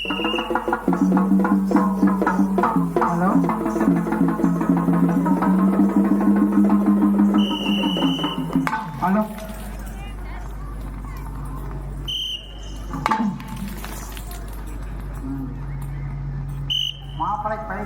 Hello, hello, மாப்பிளை பழைய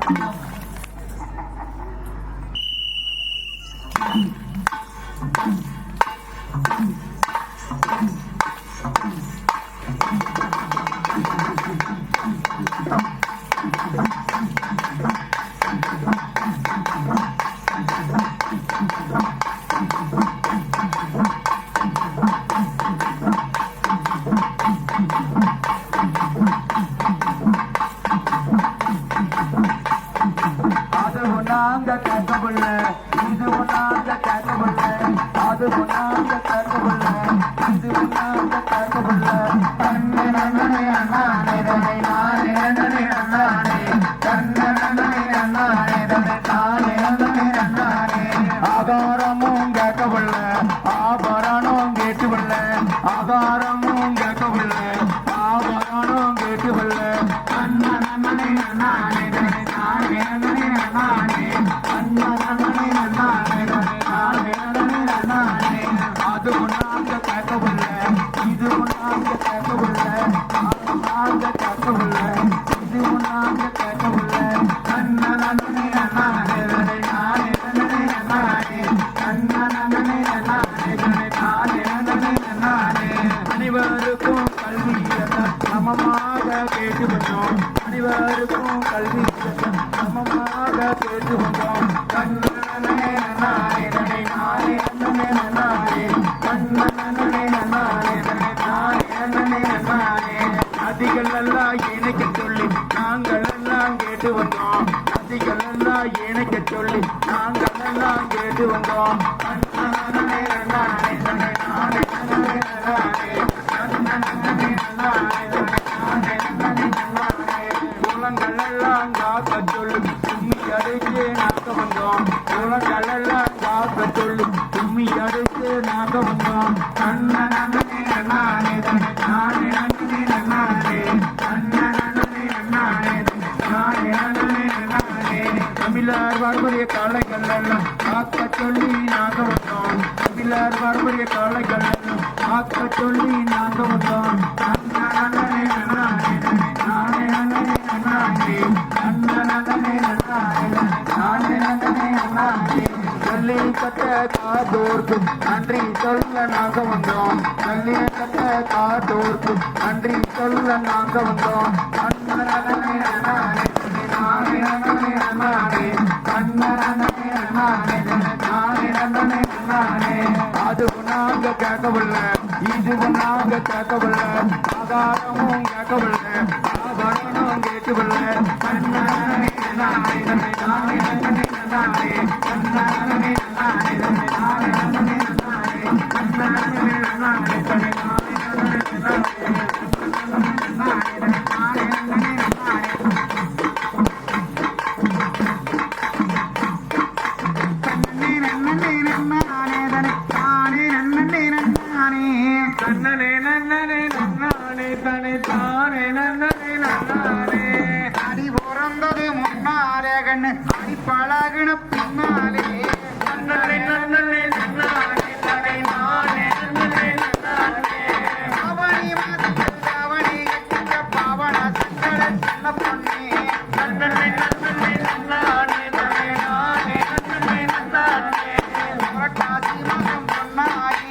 நாங்க கேட்கவில்ல, இது நாங்க கேட்கவில்ல, அது நாங்க கேட்கவில்ல, இது நாங்க கேட்கவில்ல. கண்ணே நன்னே அண்ணானே தனை நானே நன்னே அண்ணானே, கண்ணே நன்னே அண்ணானே தனை நானே நன்னே அண்ணானே. ஆகாரமும் கேட்கவில்ல, ஆபரணம் கேட்டுவில்ல, ஆகாரமும் கேட்கவில்ல, ஆபரணம் கேட்டுவில்ல. கண்ணே நன்னே அண்ணானே தனை நானே நன்னே அண்ணானே, அது நாங்க கேட்கவில்ல, இது நாங்க கேட்கவில்ல, நாங்க கேட்கவில்ல, இது நாங்க கேட்கவில்ல. அண்ணனே அண்ணானே நானே நானே அண்ணானே, அண்ணனே அண்ணானே நானே அண்ணானே. அனைவருக்கும் கல்வி சமமாக கேட்டு வந்தோம், அனைவருக்கும் கல்வி சமமாக கேட்டு வந்தோம். கண்ணனே நானே நானே நானே அண்ணனே நானே, கண்ணனே நானே நானே நானே. நதிகள் எல்லாம் இணைக்க சொல்லி நாங்கள் எல்லாம் கேட்டு வந்தோம், நதிகள் எல்லாம் இணைக்க சொல்லி நாங்கள் எல்லாம் கேட்டு வந்தோம். கண்ணனே நானே நானே நானே நானே, கண்ணனே நானே நானே நானே. குளங்கள் எல்லாம் காக்க சொல்லி கும்மி அடைத்து நாக்க வந்தோம், குளங்கள் எல்லாம் காக்க சொல்லி கும்மி அடைத்து நாக்க வந்தோம். கண்ணனே நானே நானே நானே நானே, கண்ணனே நானே நானே நானே. தமிழர் பாரம்பரிய காளைகள் எல்லாம் காக்க சொல்லி நாங்க வந்தோம், தமிழர் பாரம்பரிய காளைகள் எல்லாம் காக்க சொல்லி நாங்க வந்தோம். கண்ணனே நானே நானே நானே, ஜல்லிக்கட்ட காதோர்க்கு நன்றி சொல்ல நாங்க வந்தோம், ஜல்லிக்கட்ட காதோர்க்கு நன்றி சொல்ல நாங்க வந்தோம். கண்ணனே நானே நானே நானே, கண்ணனே நானே நானே நானே. அது நாங்க கேட்கவில்லை, இது நாங்க கேட்கவில்லை, ஆதாரமும் கேட்கவில்லை, ஆபரணம் கேட்கவில்லை. கண்ணனே நானே நானே நானே, கண்ணனே நானே நானே நானே, கண்ணனே நானே நானே நன்னனே நன்னனே நன்னானே தனே தானே நன்னனே நன்னானே. அடி பிறந்தது முன்னாலே கண்ணு அடி பழகுன பின்னாலே, நன்னனே நன்னனே நன்னானே தனே நானே நன்னனே நன்னானே. அவனி மதத்தில் அவனி கட்டிக்க பாவன சக்கர சின்ன பொண்ணே, நன்னனே நன்னனே நன்னானே தனே நானே நன்னனே நன்னானே. காசி மகம் பொன்னாயி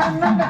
பாருங்க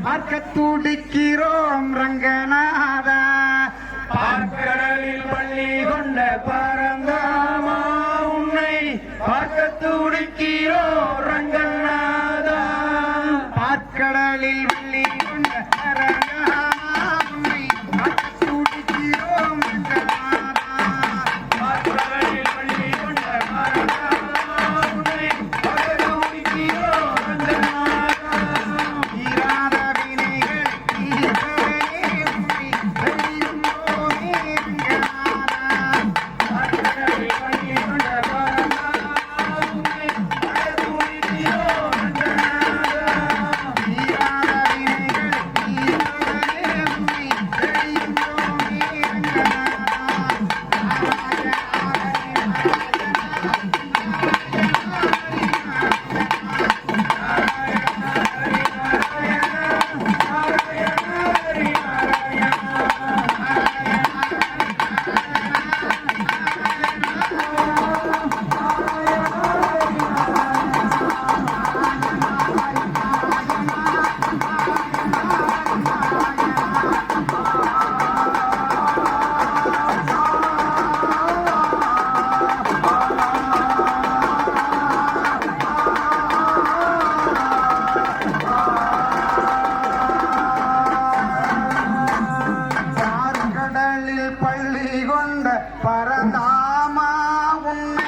பார்க்க துடிக்கிறோம் ரங்கநாதா. பார்க்கடலில் பள்ளி கொண்ட பரந்தாமா உன்னை பார்க்க துடிக்கிறோம் ரங்கநாதா. பார்க்கடலில் வள்ளி கொண்ட ரங்கநாதா உன்னை பார்க்க துடிக்கிறோம் ரங்கநாதா. பார்க்கடலில் பள்ளி கொண்ட பரந்தாமா உன்னை பார்க்க துடிக்கிறோம் ரங்கநாதா. தீராத வினைகள் தீர்ப்பவனே உன்னை தெரிந்தோமே ரங்கநாதா. பார்க்கடலில் பள்ளி கொண்ட பரந்தாமா உன்னை பார்க்க துடிக்கிறோம் ரங்கநாதா. தீராத வினைகள் தீர்ப்பவனே உன்னை தெரிந்தோமே ரங்கநாதா. பார்க்கடலில் பள்ளி கொண்ட பரந்தாமா உன்னை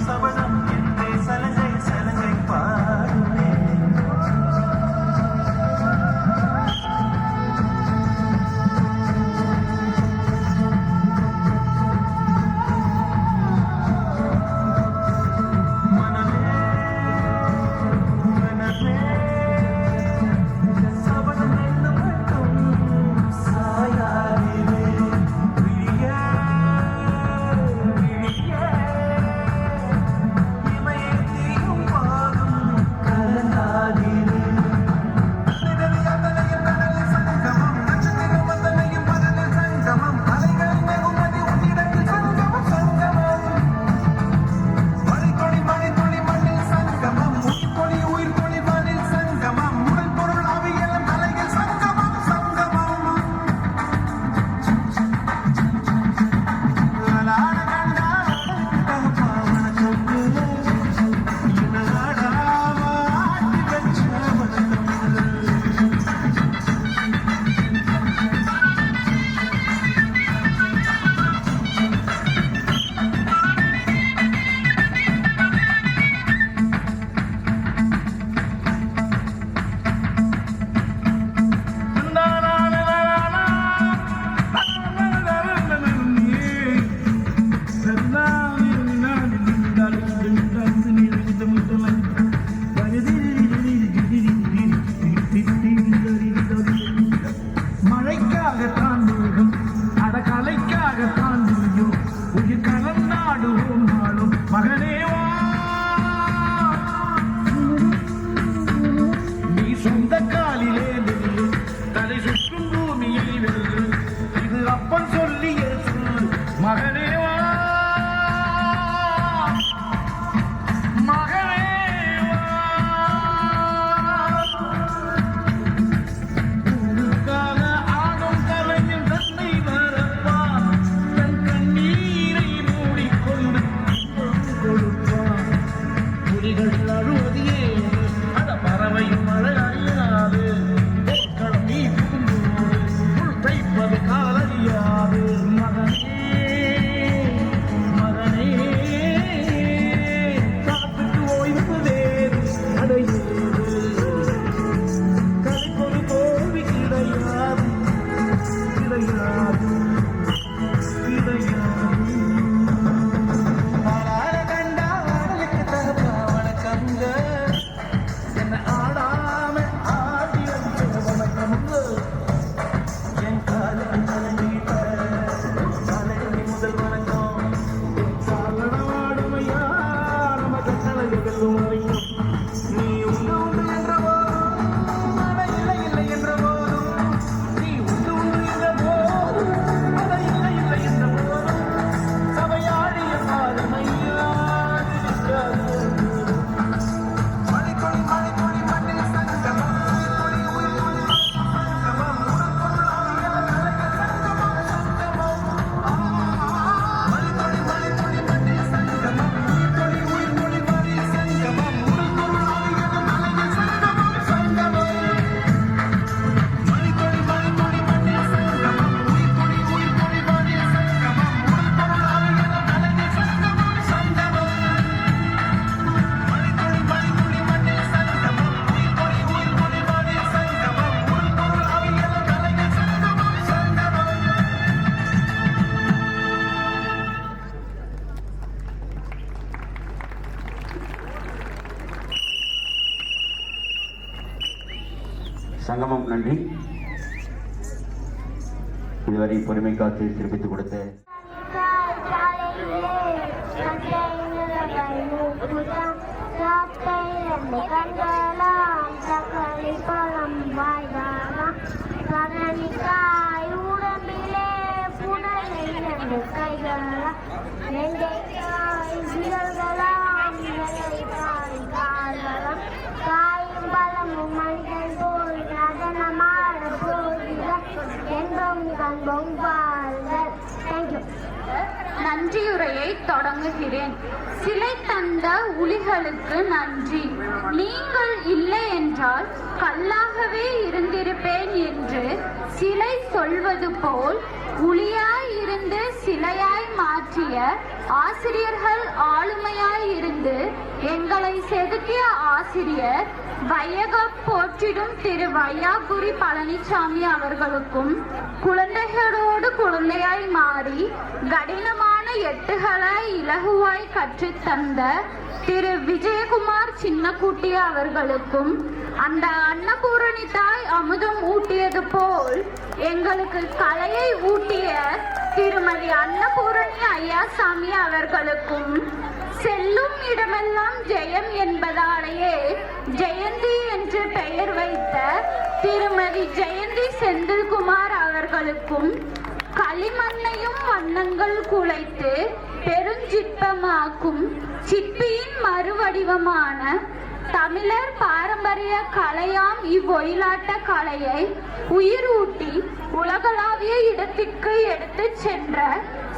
சபதம் என்றே சலங்கை செடிகள் அழுவது ஏன் அத பறவையும் மழை அறியாது போர்க்களம் நீ புகும்போது முள் தைப்பது காலறியாது மகனே காத்துக்கு ஓய்வு வேறு அடையேது கலைக்கொரு தோல்வி கிடையாது கிடையாது கிடையாது ஆளார கண்டா ஆடலுக்கு தகப்பா வணக்கம்ங்க. என்ன ஆடாம ஆடி வந்து வணக்கமுங்க என் காலுக்கு தலைநீட்ட தலைநீ முதல் வணக்கம் காலனாடுமையா நம்ம கட்டளைகள் வரைக்கும் நீ உண்டு உண்டு என்ற போதும் அதை இல்லை இல்லை என்ற போதும் நீ உண்டு உண்டு என்ற போதும் அதை இல்லை இல்லை என்ற போதும் சபையாடிய பாதமையா மணிக்கொடி மணிக்கொடி மண்ணில் சங்கமம் உயிர்கொடி உயிர்கொடி சங்கமம் உடற்கொள் ஆவியல் கலைகள் சங்கமம் சங்கமம் மணிக்கொடி மணிக்கொடி மண்ணில் சங்கமம் உயிர்கொடி உயிர்கொடி மணி சங்கமம் உடற்கொள் ஆவியல் கலைகள் சங்கமம் சங்கமம் மணிக்கொடி மணிக்கொடி மண்ணில் சங்கமம் உயிர்கொடி உயிர்கொடி மணி சங்கமம் உடற்கொள் ஆவியல் கலைகள் சங்கமம் சங்கமம் மணிக்கொடி மணிக்கொடி மண்ணில் சங்கமம் உயிர்கொடி உயிர்கொடி மணி சங்கமம் உடற்கொள் ஆவியல் கலைகள் சங்கமம் சங்கமம் சங்கமம் நன்றி. இதுவரை பொறுமை காத்து சிறப்பித்துக் கொடுத்த காயும் பலமும் மனிதன் போல் நடனமாட போகிற என்பம் கண்பம் பாருங்கள். தேங்க்யூ. நன்றியுரையை தொடங்குகிறேன். சிலை தந்த உளிகளுக்கு நன்றி. நீங்கள் இல்லை என்றால் கல்லாகவே இருந்திருப்பேன் என்று சிலை சொல்வது போல் உளியாய் இருந்து சிலையாய் மாற்றிய ஆசிரியர்கள் ஆளுமையாய் இருந்து எங்களை செதுக்கிய ஆசிரியர் வையக போற்றிடும் திரு வையாபுரி பழனிசாமி அவர்களுக்கும் குழந்தைகளோடு குழந்தையாய் மாறி கடினமான எட்டுகளை இலகுவாய் கற்றுத்தந்த திரு விஜயகுமார் சின்னக்குட்டி அவர்களுக்கும் அந்த அன்னபூரணி தாய் அமுதம் ஊட்டியது போல் எங்களுக்கு கலையை ஊட்டிய திருமதி அன்னபூரணி ஐயாசாமி அவர்களுக்கும் செல்லும் இடமெல்லாம் ஜெயம் என்பதாலேயே ஜெயந்தி என்று பெயர் வைத்த திருமதி ஜெயந்தி செந்தில்குமார் அவர்களுக்கும் களிமண்ணையும் வண்ணங்கள் குலைத்து பெருஞ்சிற்பமாக்கும் சிற்பியின் மறுவடிவமான தமிழர் பாரம்பரிய கலையாம் இவ்வொயிலாட்ட கலையை உயிரூட்டி உலகளாவிய இடத்திற்கு எடுத்துச் சென்ற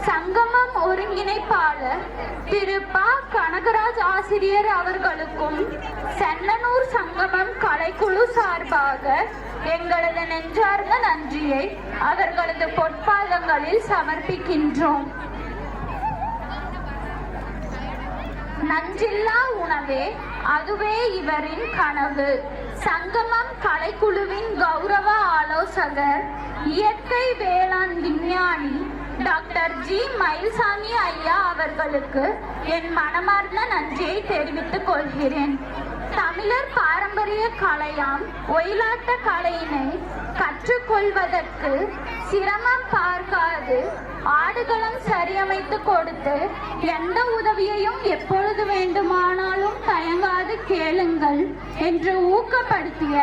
சங்கமம் ஒருங்கிணைப்பாளர் திரு ப கனகராஜ் ஆசிரியர் அவர்களுக்கும் சென்னனூர் சங்கமம் கலைக்குழு சார்பாக எங்களது நெஞ்சார்ந்த நன்றியை அவர்களது பொற்பாதங்களில் சமர்ப்பிக்கின்றோம். நஞ்சில்லா உணவே அதுவே இவரின் கனவு. சங்கமம் கலைக்குழுவின் கௌரவ ஆலோசகர் இயற்கை வேளாண் விஞ்ஞானி டாக்டர் ஜி மயில்சாமி ஐயா அவர்களுக்கு என் மனமார்ந்த நன்றியை தெரிவித்துக் கொள்கிறேன். தமிழர் பாரம்பரிய கலையாம் ஒயிலாட்ட கலையினை கற்றுக்கொள்வதற்கு சிரமம் பார்க்காது ஆடுகளம் சரியமைத்து கொடுத்து எந்த உதவியையும் எப்பொழுது வேண்டுமானாலும் தயங்காது கேளுங்கள் என்று ஊக்கப்படுத்திய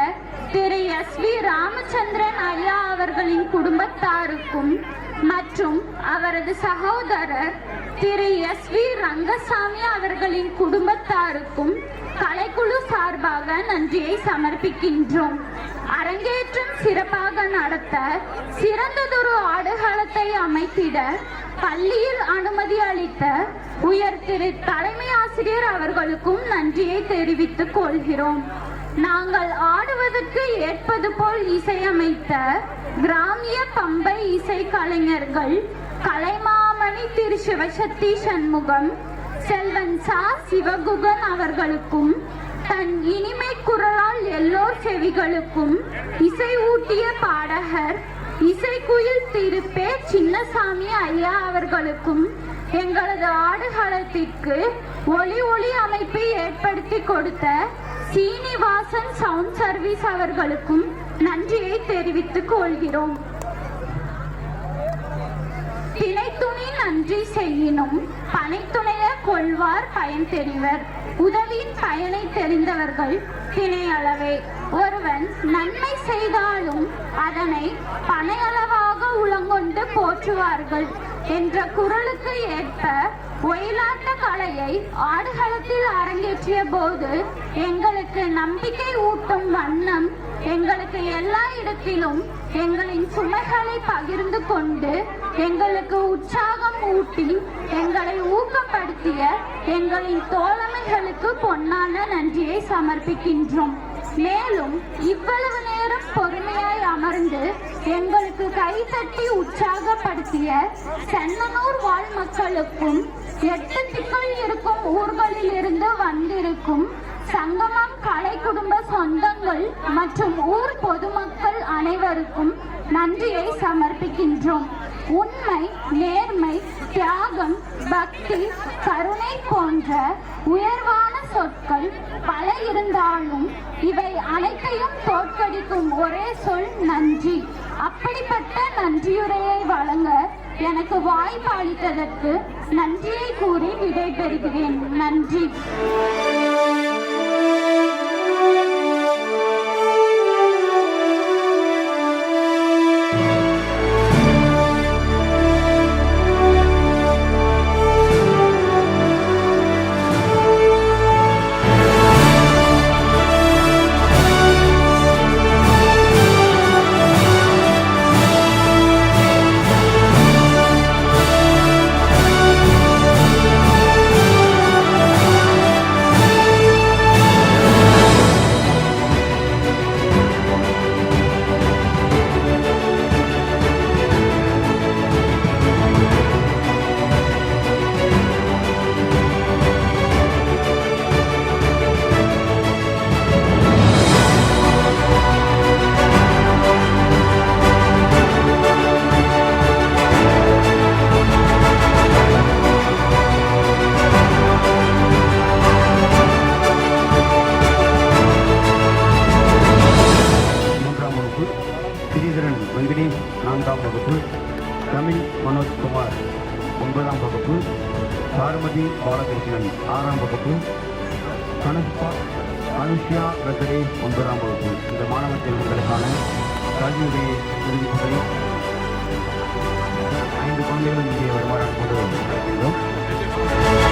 திரு எஸ்.வி. ராமச்சந்திரன் ஐயா அவர்களின் குடும்பத்தாருக்கும் மற்றும் அவரது சகோதரர் திரு எஸ்.வி. ரங்கசாமி அவர்களின் குடும்பத்தாருக்கும் கலைக்குழு சார்பாக நன்றியை சமர்ப்பிக்கின்றோம். அரங்கேற்றம் சிறப்பாக நடத்த சிறந்ததொரு ஆடுகளத்தை அமைத்திட பள்ளியில் அனுமதி அளித்த உயர் திரு தலைமை ஆசிரியர் அவர்களுக்கும் நன்றியை தெரிவித்துக் கொள்கிறோம். நாங்கள் ஆடுவதற்கு ஏற்பது போல் இசையமைத்த கிராமிய பம்பை இசை கலைஞர்கள் கலைமாமணி திரு சிவசக்தி சண்முகம், செல்வன் சா சிவகுகன் அவர்களுக்கும் தன் இனிமை குரலால் எல்லோர் செவிகளுக்கும் இசை ஊட்டிய பாடகர் இசைக்குயில் திரு பே சின்னசாமி ஐயா அவர்களுக்கும் எங்களது ஆடுகளத்திற்கு ஒளி அமைப்பை ஏற்படுத்தி கொடுத்த சீனிவாசன் சவுண்ட் சர்வீஸ் அவர்களுக்கும் நன்றியை தெரிவித்துக் கொள்கிறோம். திணைத்துணி நன்றி செய்யினும் பனைத்துணையர் கொள்வார் பயன் தெரிவர். உதவியின் பயனை தெரிந்தவர்கள் திணையளவே. ஒருவன் நன்மை செய்தாலும் அதனை பனையளவாக உளங்கொண்டு போற்றுவார்கள் என்ற குரலுக்கு ஏற்ப ஒயிலாட்ட கலையை ஆடுகளத்தில் அரங்கேற்றிய போது எங்களுக்கு நம்பிக்கை ஊட்டும் வண்ணம் எங்களுக்கு எல்லா இடத்திலும் எங்களின் சுமைகளை பகிர்ந்து கொண்டு எங்களுக்கு உற்சாகம் ஊட்டி எங்களை ஊக்கப்படுத்திய எங்களின் தோழமைகளுக்கு பொன்னான நன்றியை சமர்ப்பிக்கின்றோம். மேலும் இவ்வளவு நேரம் பொறுமையாய் அமர்ந்து எங்களுக்கு கைதட்டி உற்சாகப்படுத்திய சென்னனூர் வாழ் மக்களுக்கும் 8 திக்குள் இருக்கும் ஊர்களில் இருந்து வந்திருக்கும் சங்கமம் கலை குடும்ப சொந்தங்கள் மற்றும் ஊர் பொதுமக்கள் அனைவருக்கும் நன்றியை சமர்ப்பிக்கின்றோம். உண்மை, நேர்மை, தியாகம், பக்தி, கருணை போன்ற உயர்வான சொற்கள் பல இருந்தாலும் இவை அனைத்தையும் தோற்கடிக்கும் ஒரே சொல் நன்றி. அப்படிப்பட்ட நன்றியுரையை வழங்க எனக்கு வாய்ப்பு அளித்ததற்கு நன்றியை கூறி விடைபெறுகிறேன். நன்றி. வெங்கடேஷ் 4ஆம் வகுப்பு, தமிழ் மனோஜ்குமார் 9ஆம் வகுப்பு, சாருமதி பாலகிருஷ்ணன் 6ஆம் வகுப்பு, அனுஷ்யா வெங்கடேஷ் 9ஆம் வகுப்பு. இந்த மாணவ செல்வங்களுக்கான கல்வியுடைய உறுதித்தொகை 5 குழந்தைகளும் இங்கே வருமானம் கொண்டு வருகின்றோம்.